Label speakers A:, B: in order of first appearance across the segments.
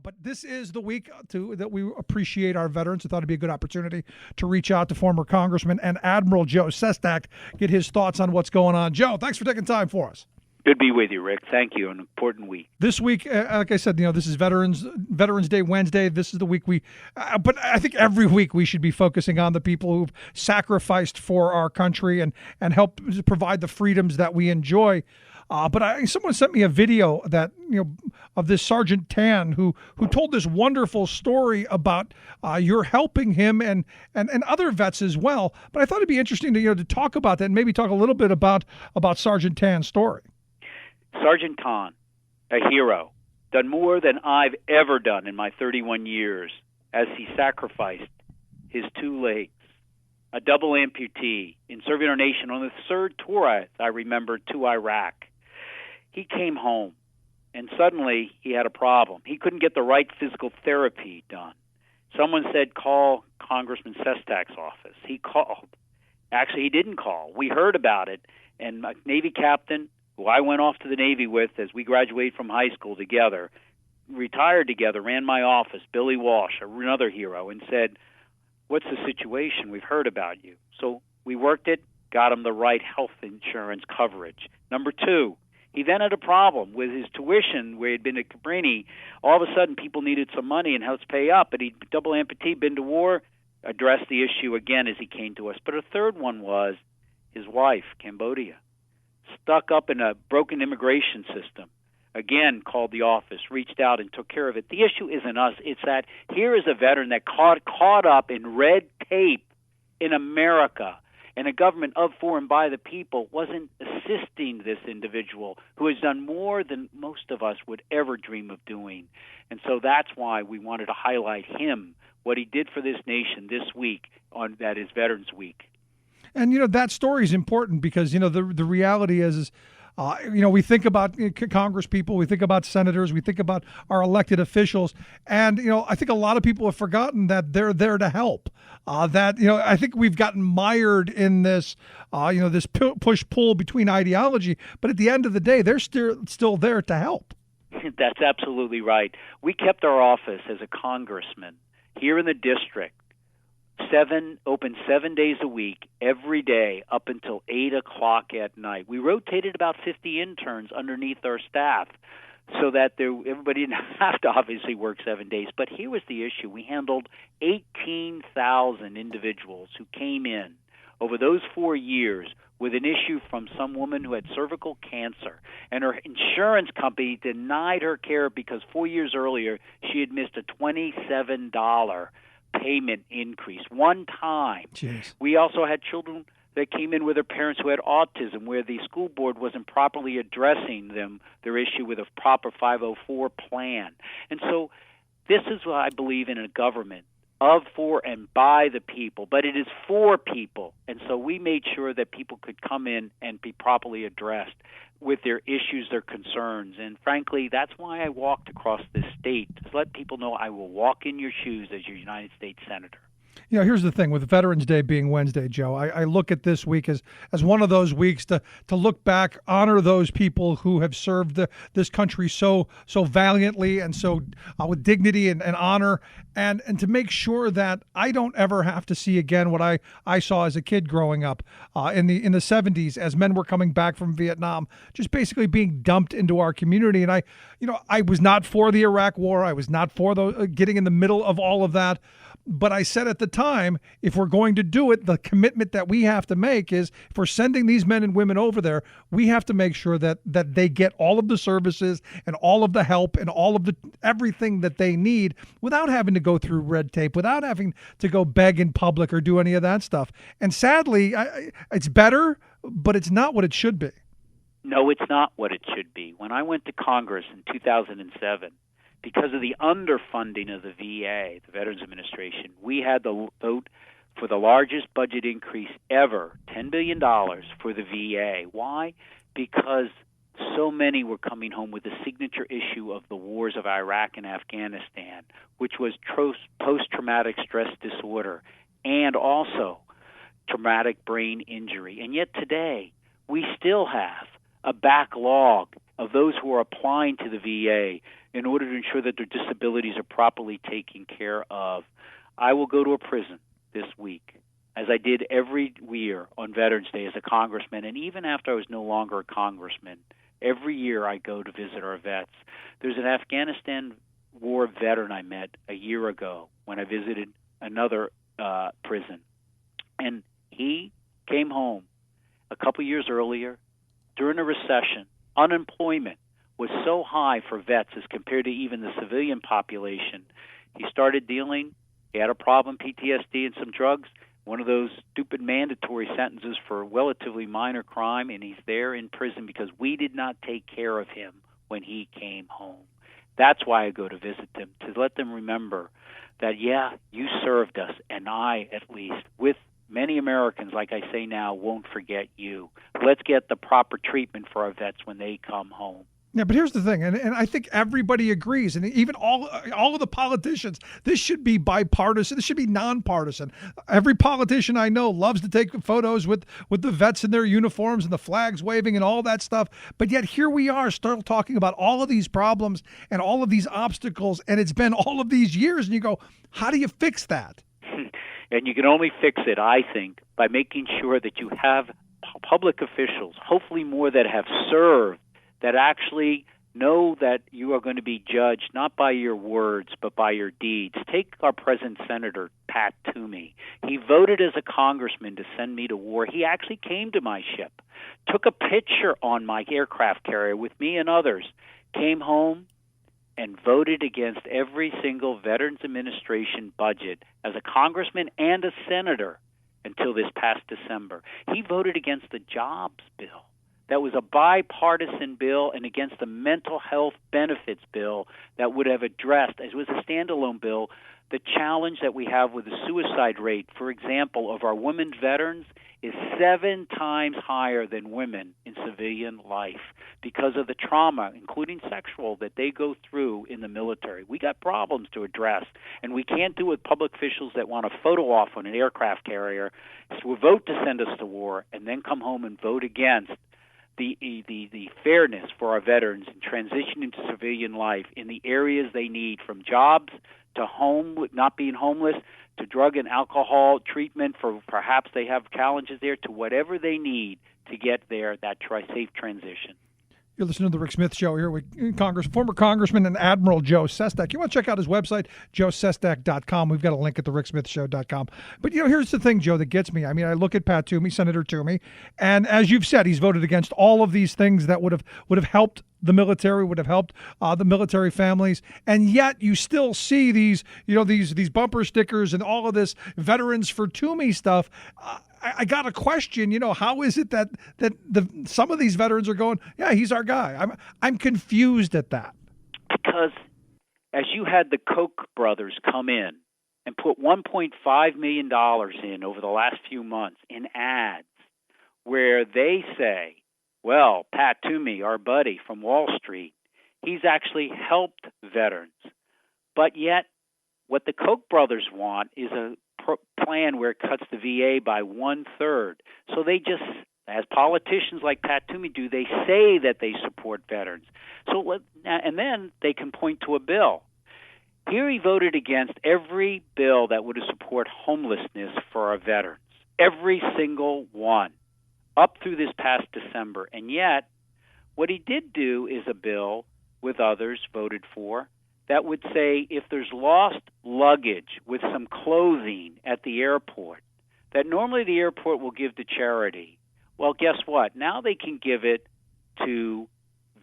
A: But this is the week that we appreciate our veterans. I thought it'd be a good opportunity to reach out to former Congressman and Admiral Joe Sestak, get his thoughts on what's going on. Joe, thanks for taking time for us.
B: Good to be with you, Rick. Thank you. An important week.
A: This week, like I said, this is Veterans Day Wednesday. This is the week but I think every week we should be focusing on the people who've sacrificed for our country and help provide the freedoms that we enjoy. But someone sent me a video that of this Sergeant Tan who told this wonderful story about you're helping him and other vets as well. But I thought it'd be interesting to talk about that and maybe talk a little bit about Sergeant Tan's story.
B: Sergeant Tan, a hero, done more than I've ever done in my 31 years as he sacrificed his two legs, a double amputee in serving our nation on the third tour, I remember, to Iraq. He came home, and suddenly he had a problem. He couldn't get the right physical therapy done. Someone said, call Congressman Sestak's office. He called. Actually, he didn't call. We heard about it, and a Navy captain, who I went off to the Navy with as we graduated from high school together, retired together, ran my office, Billy Walsh, another hero, and said, what's the situation? We've heard about you. So we worked it, got him the right health insurance coverage. Number two, he then had a problem with his tuition where he'd been at Cabrini. All of a sudden, people needed some money and helped pay up, but he double amputee, been to war, addressed the issue again as he came to us. But a third one was his wife, Cambodia, stuck up in a broken immigration system. Again, called the office, reached out, and took care of it. The issue isn't us. It's that here is a veteran that caught up in red tape in America, and a government of, for, and by the people wasn't assisting this individual who has done more than most of us would ever dream of doing. And so that's why we wanted to highlight him, what he did for this nation this week, on that is Veterans Week.
A: And, that story is important because, the reality is we think about Congress people, we think about senators, we think about our elected officials. And, I think a lot of people have forgotten that they're there to help. I think we've gotten mired in this, this push-pull between ideology. But at the end of the day, they're still there to help.
B: That's absolutely right. We kept our office as a congressman here in the district open 7 days a week, every day, up until 8 o'clock at night. We rotated about 50 interns underneath our staff so that everybody didn't have to obviously work 7 days. But here was the issue. We handled 18,000 individuals who came in over those 4 years with an issue from some woman who had cervical cancer, and her insurance company denied her care because 4 years earlier she had missed a $27 payment increase one time.
A: Jeez.
B: We also had children that came in with their parents who had autism, where the school board wasn't properly addressing their issue with a proper 504 plan. And so this is what I believe in a government of, for, and by the people, but it is for people. And so we made sure that people could come in and be properly addressed with their issues, their concerns. And frankly, that's why I walked across this state, to let people know I will walk in your shoes as your United States Senator.
A: Here's the thing with Veterans Day being Wednesday, Joe. I look at this week as one of those weeks to look back, honor those people who have served this country so valiantly and so with dignity and honor, and to make sure that I don't ever have to see again what I saw as a kid growing up in the 70s as men were coming back from Vietnam, just basically being dumped into our community. And I was not for the Iraq War. I was not for getting in the middle of all of that. But I said at the time, if we're going to do it, the commitment that we have to make is if we're sending these men and women over there, we have to make sure that they get all of the services and all of the help and all of everything that they need without having to go through red tape, without having to go beg in public or do any of that stuff. And sadly, it's better, but it's not what it should be.
B: No, it's not what it should be. When I went to Congress in 2007, because of the underfunding of the VA, the Veterans Administration, we had the vote for the largest budget increase ever, $10 billion for the VA. Why? Because so many were coming home with the signature issue of the wars of Iraq and Afghanistan, which was post-traumatic stress disorder and also traumatic brain injury. And yet today, we still have a backlog of those who are applying to the VA in order to ensure that their disabilities are properly taken care of. I will go to a prison this week, as I did every year on Veterans Day as a congressman, and even after I was no longer a congressman. Every year I go to visit our vets. There's an Afghanistan war veteran I met a year ago when I visited another prison. And he came home a couple years earlier during a recession. Unemployment was so high for vets as compared to even the civilian population. He started dealing. He had a problem, PTSD and some drugs, one of those stupid mandatory sentences for a relatively minor crime, and he's there in prison because we did not take care of him when he came home. That's why I go to visit them, to let them remember that, yeah, you served us, and I, at least, with many Americans, like I say now, won't forget you. Let's get the proper treatment for our vets when they come home.
A: Yeah, but here's the thing, and I think everybody agrees, and even all of the politicians, this should be bipartisan. This should be nonpartisan. Every politician I know loves to take photos with the vets in their uniforms and the flags waving and all that stuff. But yet here we are still talking about all of these problems and all of these obstacles, and it's been all of these years, and you go, how do you fix that?
B: And you can only fix it, I think, by making sure that you have public officials, hopefully more that have served, that actually know that you are going to be judged not by your words but by your deeds. Take our present Senator, Pat Toomey. He voted as a congressman to send me to war. He actually came to my ship, took a picture on my aircraft carrier with me and others, came home and voted against every single Veterans Administration budget as a congressman and a senator until this past December. He voted against the jobs bill. That was a bipartisan bill, and against the mental health benefits bill that would have addressed, as was a standalone bill, the challenge that we have with the suicide rate, for example, of our women veterans is 7 times higher than women in civilian life because of the trauma, including sexual, that they go through in the military. We got problems to address, and we can't do it with public officials that want a photo op on an aircraft carrier, so we vote to send us to war, and then come home and vote against the fairness for our veterans in transitioning to civilian life in the areas they need, from jobs to home, not being homeless, to drug and alcohol treatment for perhaps they have challenges there, to whatever they need to get there, that safe transition.
A: You're listening to The Rick Smith Show here with former Congressman and Admiral Joe Sestak. You want to check out his website, joesestak.com. We've got a link at thericksmithshow.com. But, here's the thing, Joe, that gets me. I mean, I look at Pat Toomey, Senator Toomey, and as you've said, he's voted against all of these things that would have helped the military, would have helped the military families, and yet you still see these bumper stickers and all of this Veterans for Toomey stuff. I got a question. How is it that some of these veterans are going, yeah, he's our guy? I'm confused at that.
B: Because as you had the Koch brothers come in and put $1.5 million in over the last few months in ads, where they say, well, Pat Toomey, our buddy from Wall Street, he's actually helped veterans. But yet, what the Koch brothers want is a plan where it cuts the VA by 1/3. So they just, as politicians like Pat Toomey do, they say that they support veterans. And then they can point to a bill. Here he voted against every bill that would support homelessness for our veterans, every single one, up through this past December. And yet, what he did do is a bill with others voted for that would say if there's lost luggage with some clothing at the airport, that normally the airport will give to charity. Well, guess what? Now they can give it to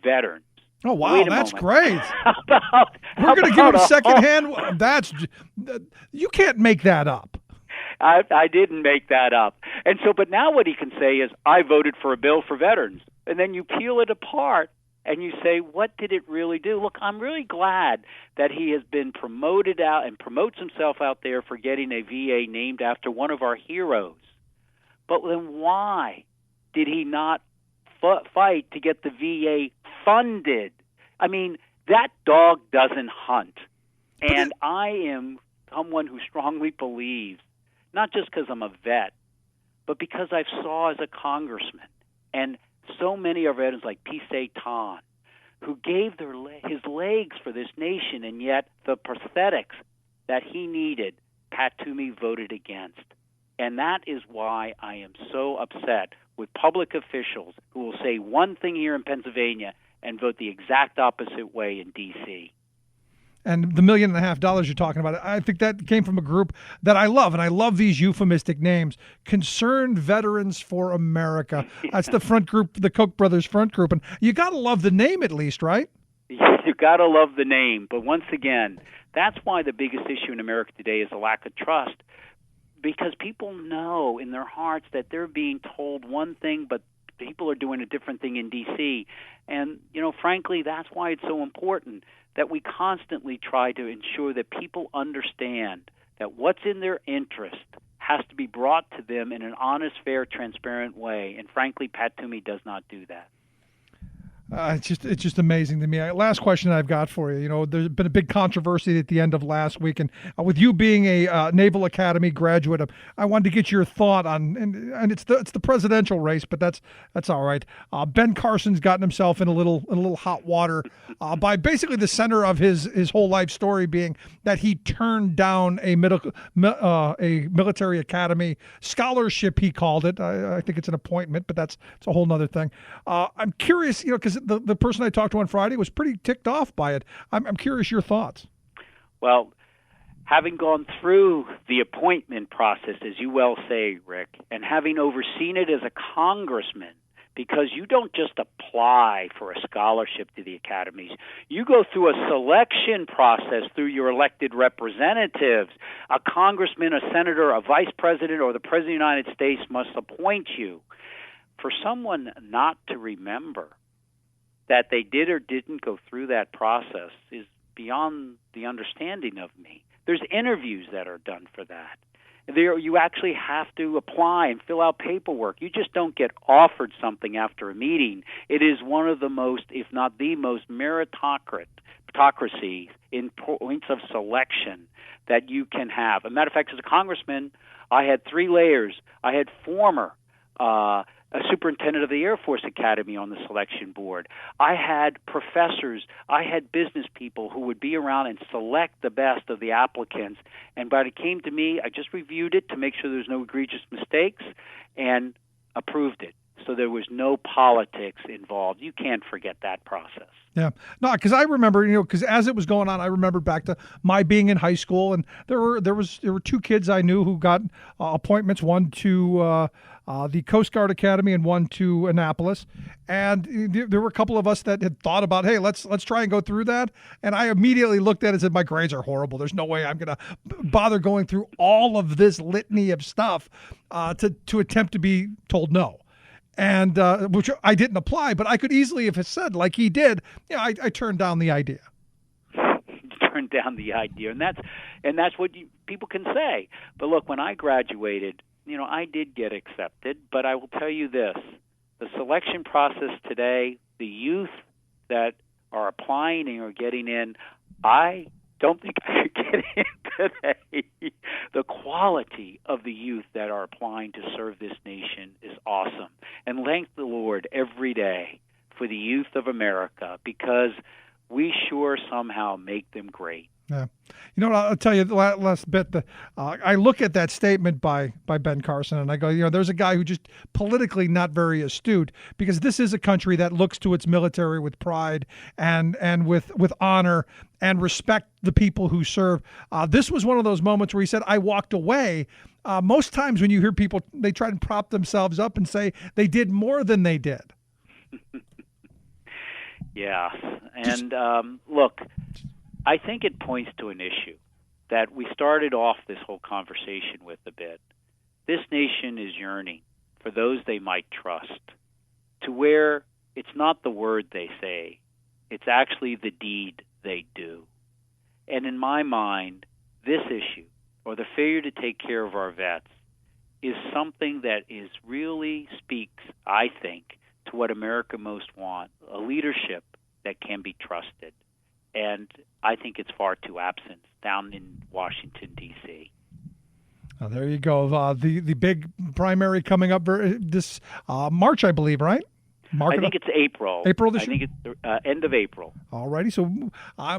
B: veterans.
A: Oh, wow, that's great. We're going to give them secondhand. You can't make that up.
B: I didn't make that up. And so, but now what he can say is, I voted for a bill for veterans. And then you peel it apart and you say, what did it really do? Look, I'm really glad that he has been promoted out and promotes himself out there for getting a VA named after one of our heroes. But then why did he not fight to get the VA funded? I mean, that dog doesn't hunt. And I am someone who strongly believes, not just because I'm a vet, but because I've saw as a congressman, and so many of our veterans like P.C. Tan, who gave his legs for this nation, and yet the prosthetics that he needed, Pat Toomey voted against. And that is why I am so upset with public officials who will say one thing here in Pennsylvania and vote the exact opposite way in D.C.
A: And the $1.5 million you're talking about, I think that came from a group that I love, and I love these euphemistic names. Concerned Veterans for America. That's the front group, the Koch brothers front group. And you got to love the name at least, right?
B: You got to love the name. But once again, that's why the biggest issue in America today is a lack of trust, because people know in their hearts that they're being told one thing, but people are doing a different thing in D.C. And, frankly, that's why it's so important that we constantly try to ensure that people understand that what's in their interest has to be brought to them in an honest, fair, transparent way. And frankly, Pat Toomey does not do that.
A: It's just amazing to me. Last question I've got for you. There's been a big controversy at the end of last week, and with you being a Naval Academy graduate, I wanted to get your thought on, and it's the presidential race, but that's all right. Ben Carson's gotten himself in a little hot water by basically the center of his whole life story being that he turned down a military academy scholarship. He called it. I think it's an appointment, but it's a whole nother thing. I'm curious, because the person I talked to on Friday was pretty ticked off by it. I'm curious your thoughts.
B: Well, having gone through the appointment process, as you well say, Rick, and having overseen it as a congressman, because you don't just apply for a scholarship to the academies. You go through a selection process through your elected representatives. A congressman, a senator, a vice president, or the president of the United States must appoint you. For someone not to remember that they did or didn't go through that process is beyond the understanding of me. There's interviews that are done for that. You actually have to apply and fill out paperwork. You just don't get offered something after a meeting. It is one of the most, if not the most, meritocracy in points of selection that you can have. As a matter of fact, as a congressman, I had 3 layers. I had former a superintendent of the Air Force Academy on the selection board. I had professors, I had business people who would be around and select the best of the applicants. And when it came to me, I just reviewed it to make sure there was no egregious mistakes and approved it. So there was no politics involved. You can't forget that process.
A: Yeah, no, because I remember, because as it was going on, I remember back to my being in high school, and there were 2 kids I knew who got appointments, one to the Coast Guard Academy and one to Annapolis, and there were a couple of us that had thought about, hey, let's try and go through that, and I immediately looked at it and said, my grades are horrible. There's no way I'm going to bother going through all of this litany of stuff to attempt to be told no. And which I didn't apply, but I could easily have said, like he did, I turned down the idea.
B: Turned down the idea, and that's what people can say. But look, when I graduated, I did get accepted. But I will tell you this: the selection process today, the youth that are applying and are getting in, I don't think I could get in today. The quality of the youth that are applying to serve this nation is awesome. And thank the Lord every day for the youth of America, because we sure somehow make them great.
A: Yeah. I'll tell you the last bit. I look at that statement by Ben Carson and I go, there's a guy who just politically not very astute, because this is a country that looks to its military with pride and with honor and respect the people who serve. This was one of those moments where he said, I walked away. Most times when you hear people, they try to prop themselves up and say they did more than they did.
B: Yeah. And look, I think it points to an issue that we started off this whole conversation with a bit. This nation is yearning for those they might trust, to where it's not the word they say, it's actually the deed they do. And in my mind, this issue, or the failure to take care of our vets, is something that really speaks, I think, to what America most wants, a leadership that can be trusted. And I think it's far too absent down in Washington, D.C.
A: Oh, there you go. The big primary coming up this March, I believe, right? Mark
B: I think it's April.
A: April this
B: year? I think it's end of April.
A: All righty. So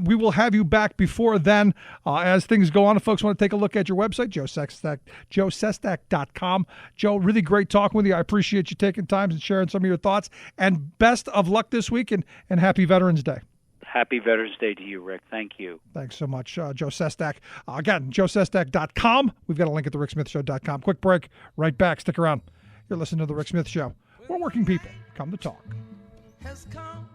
A: we will have you back before then as things go on. If folks want to take a look at your website, joesestak.com. Joe, really great talking with you. I appreciate you taking time and sharing some of your thoughts. And best of luck this week, and happy Veterans Day.
B: Happy Veterans Day to you, Rick. Thank you.
A: Thanks so much, Joe Sestak. Again, joesestak.com. We've got a link at thericksmithshow.com. Quick break. Right back. Stick around. You're listening to The Rick Smith Show. We're working people. Come to talk.
C: Has come.